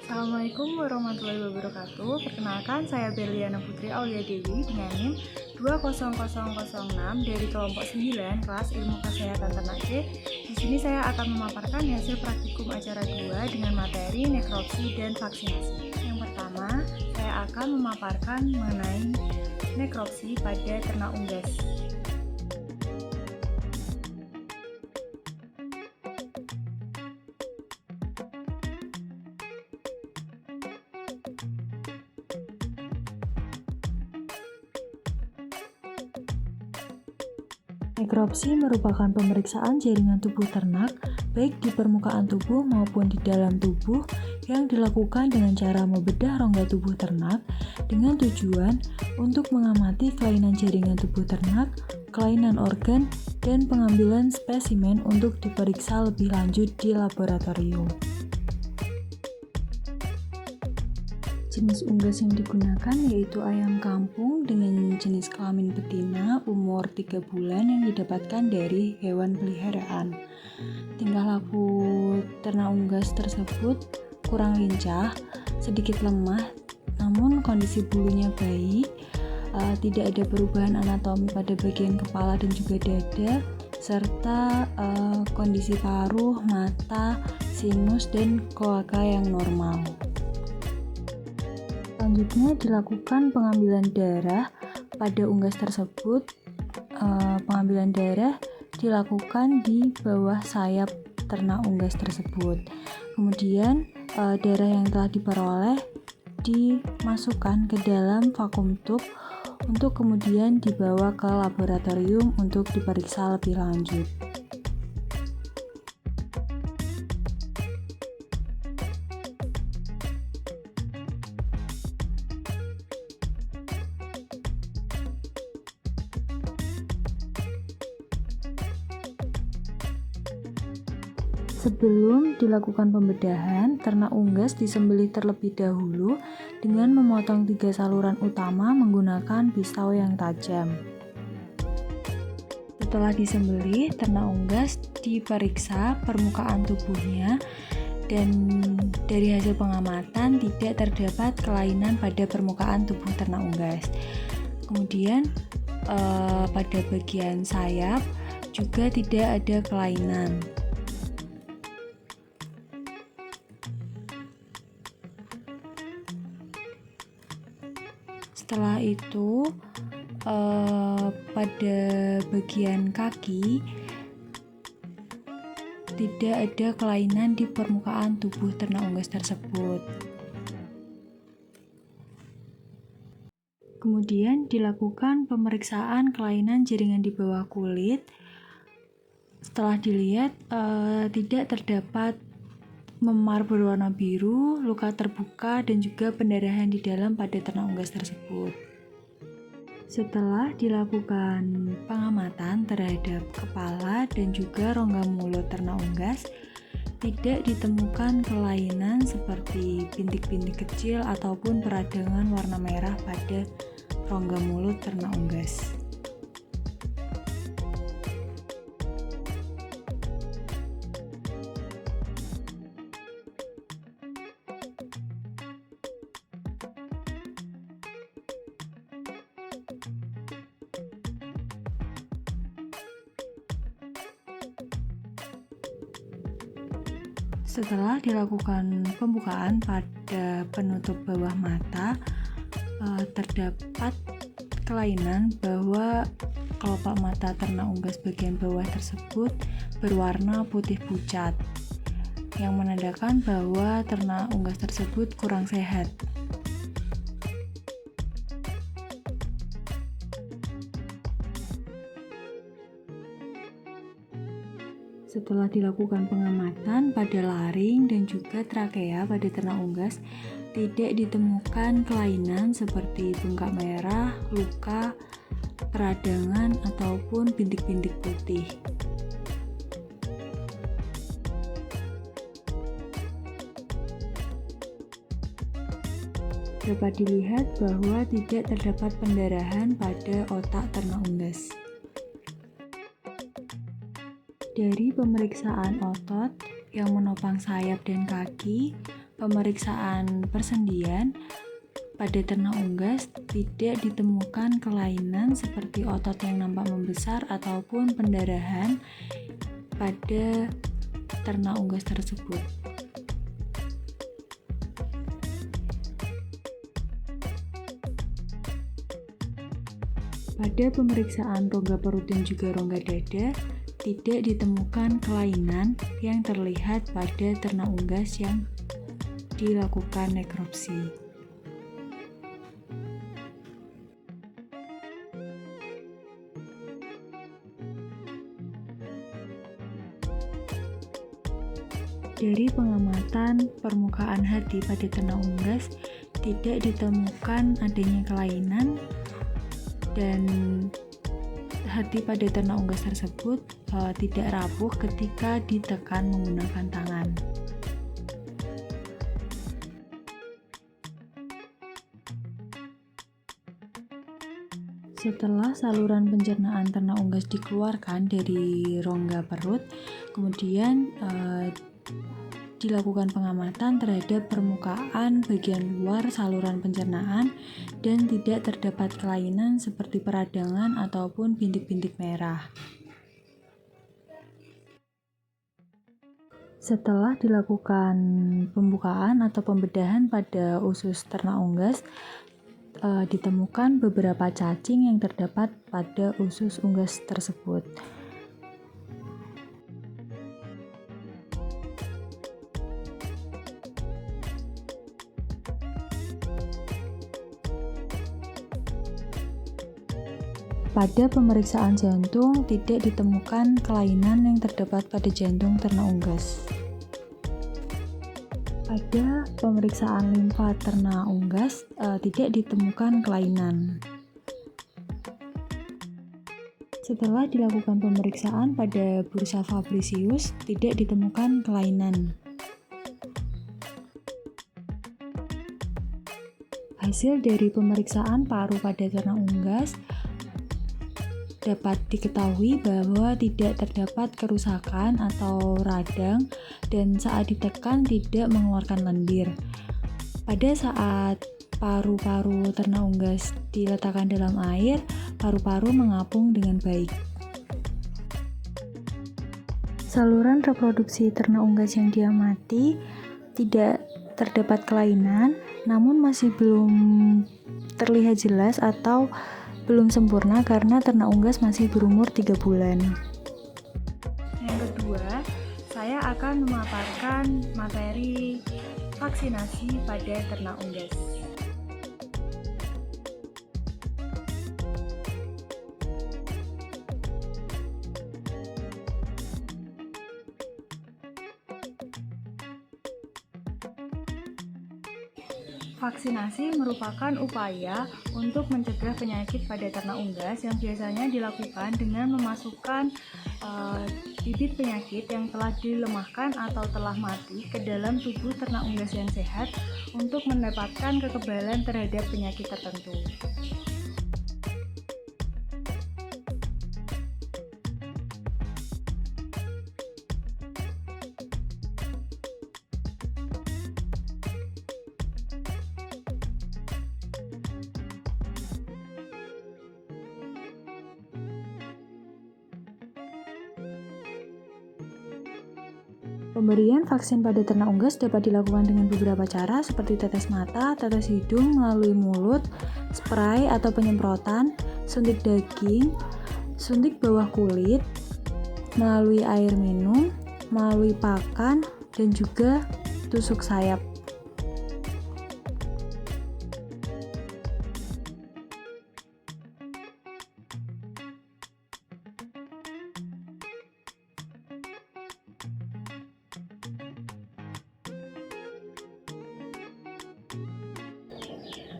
Assalamualaikum warahmatullahi wabarakatuh. Perkenalkan, saya Berliana Putri Aulia Dewi dengan NIM 20006 dari kelompok 9 kelas Ilmu Kesehatan Ternak C. Di sini saya akan memaparkan hasil praktikum acara 2 dengan materi nekropsi dan vaksinasi. Yang pertama, saya akan memaparkan mengenai nekropsi pada ternak unggas. Nekropsi merupakan pemeriksaan jaringan tubuh ternak, baik di permukaan tubuh maupun di dalam tubuh, yang dilakukan dengan cara membedah rongga tubuh ternak dengan tujuan untuk mengamati kelainan jaringan tubuh ternak, kelainan organ, dan pengambilan spesimen untuk diperiksa lebih lanjut di laboratorium. Jenis unggas yang digunakan yaitu ayam kampung dengan jenis kelamin betina umur 3 bulan yang didapatkan dari hewan peliharaan. Tingkah laku ternak unggas tersebut kurang lincah, sedikit lemah, namun kondisi bulunya baik, tidak ada perubahan anatomi pada bagian kepala dan juga dada, serta kondisi paruh, mata, sinus, dan kloaka yang normal. Selanjutnya dilakukan pengambilan darah pada unggas tersebut. Pengambilan darah dilakukan di bawah sayap ternak unggas tersebut. Kemudian darah yang telah diperoleh dimasukkan ke dalam vakum tube untuk kemudian dibawa ke laboratorium untuk diperiksa lebih lanjut. Sebelum dilakukan pembedahan, ternak unggas disembelih terlebih dahulu dengan memotong 3 saluran utama menggunakan pisau yang tajam. Setelah disembelih, ternak unggas diperiksa permukaan tubuhnya dan dari hasil pengamatan tidak terdapat kelainan pada permukaan tubuh ternak unggas. Kemudian pada bagian sayap juga tidak ada kelainan. Setelah itu pada bagian kaki tidak ada kelainan di permukaan tubuh ternak unggas tersebut. Kemudian dilakukan pemeriksaan kelainan jaringan di bawah kulit. Setelah dilihat tidak terdapat memar berwarna biru, luka terbuka, dan juga pendarahan di dalam pada ternak unggas tersebut. Setelah dilakukan pengamatan terhadap kepala dan juga rongga mulut ternak unggas, tidak ditemukan kelainan seperti bintik-bintik kecil ataupun peradangan warna merah pada rongga mulut ternak unggas. Setelah dilakukan pembukaan pada penutup bawah mata, terdapat kelainan bahwa kelopak mata ternak unggas bagian bawah tersebut berwarna putih pucat, yang menandakan bahwa ternak unggas tersebut kurang sehat. Setelah dilakukan pengamatan pada laring dan juga trakea pada ternak unggas, tidak ditemukan kelainan seperti bengkak merah, luka, peradangan, ataupun bintik-bintik putih. Dapat dilihat bahwa tidak terdapat pendarahan pada otak ternak unggas. Dari pemeriksaan otot yang menopang sayap dan kaki, pemeriksaan persendian, pada ternak unggas tidak ditemukan kelainan seperti otot yang nampak membesar ataupun pendarahan pada ternak unggas tersebut. Pada pemeriksaan rongga perut dan juga rongga dada, tidak ditemukan kelainan yang terlihat pada ternak unggas yang dilakukan nekropsi. Dari pengamatan permukaan hati pada ternak unggas, tidak ditemukan adanya kelainan dan hati pada ternak unggas tersebut tidak rapuh ketika ditekan menggunakan tangan. Setelah saluran pencernaan ternak unggas dikeluarkan dari rongga perut, kemudian dilakukan pengamatan terhadap permukaan bagian luar saluran pencernaan dan tidak terdapat kelainan seperti peradangan ataupun bintik-bintik merah. Setelah dilakukan pembukaan atau pembedahan pada usus ternak unggas, ditemukan beberapa cacing yang terdapat pada usus unggas tersebut. Pada pemeriksaan jantung, tidak ditemukan kelainan yang terdapat pada jantung ternak unggas. Pada pemeriksaan limfa ternak unggas, tidak ditemukan kelainan. Setelah dilakukan pemeriksaan pada bursa Fabricius, tidak ditemukan kelainan. Hasil dari pemeriksaan paru pada ternak unggas dapat diketahui bahwa tidak terdapat kerusakan atau radang dan saat ditekan tidak mengeluarkan lendir. Pada saat paru-paru ternak unggas diletakkan dalam air, paru-paru mengapung dengan baik. Saluran reproduksi ternak unggas yang diamati tidak terdapat kelainan, namun masih belum terlihat jelas atau belum sempurna karena ternak unggas masih berumur 3 bulan. Yang kedua, saya akan memaparkan materi vaksinasi pada ternak unggas. Vaksinasi merupakan upaya untuk mencegah penyakit pada ternak unggas yang biasanya dilakukan dengan memasukkan bibit penyakit yang telah dilemahkan atau telah mati ke dalam tubuh ternak unggas yang sehat untuk mendapatkan kekebalan terhadap penyakit tertentu. Pemberian vaksin pada ternak unggas dapat dilakukan dengan beberapa cara seperti tetes mata, tetes hidung melalui mulut, spray atau penyemprotan, suntik daging, suntik bawah kulit, melalui air minum, melalui pakan, dan juga tusuk sayap.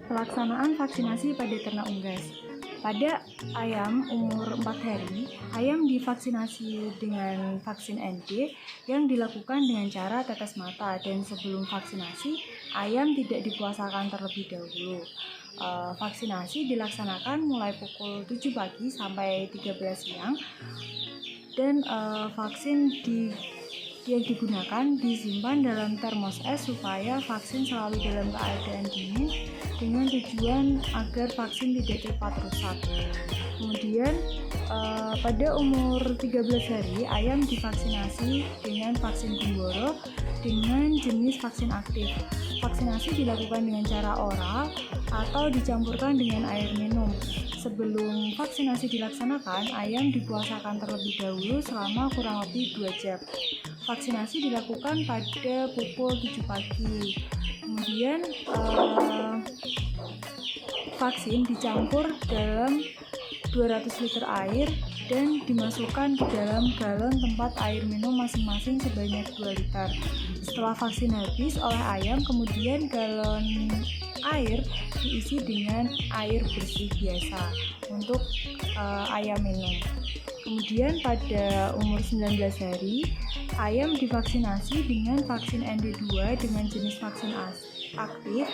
Pelaksanaan vaksinasi pada ternak unggas. Pada ayam umur 4 hari, ayam divaksinasi dengan vaksin ND yang dilakukan dengan cara tetes mata, dan sebelum vaksinasi, ayam tidak dipuasakan terlebih dahulu. Vaksinasi dilaksanakan mulai pukul 7 pagi sampai 13 siang, dan vaksin yang digunakan disimpan dalam termos es supaya vaksin selalu dalam keadaan dingin dengan tujuan agar vaksin tidak cepat rusak. Kemudian pada umur 13 hari ayam divaksinasi dengan vaksin gumboro dengan jenis vaksin aktif. Vaksinasi dilakukan dengan cara oral atau dicampurkan dengan air minum. Sebelum vaksinasi dilaksanakan, ayam dipuasakan terlebih dahulu selama kurang lebih 2 jam. Vaksinasi dilakukan pada pukul 7 pagi. Kemudian vaksin dicampur dalam 200 liter air dan dimasukkan ke dalam galon tempat air minum masing-masing sebanyak 2 liter. Setelah vaksin habis oleh ayam, kemudian galon air diisi dengan air bersih biasa untuk ayam minum. Kemudian pada umur 19 hari, ayam divaksinasi dengan vaksin ND2 dengan jenis vaksin aktif.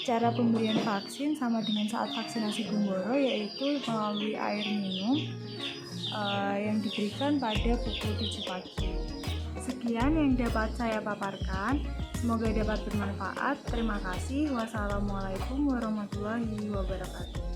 Cara pemberian vaksin sama dengan saat vaksinasi gumboro, yaitu melalui air minum yang diberikan pada pukul 7 pagi. Sekian yang dapat saya paparkan. Semoga dapat bermanfaat. Terima kasih. Wassalamualaikum warahmatullahi wabarakatuh.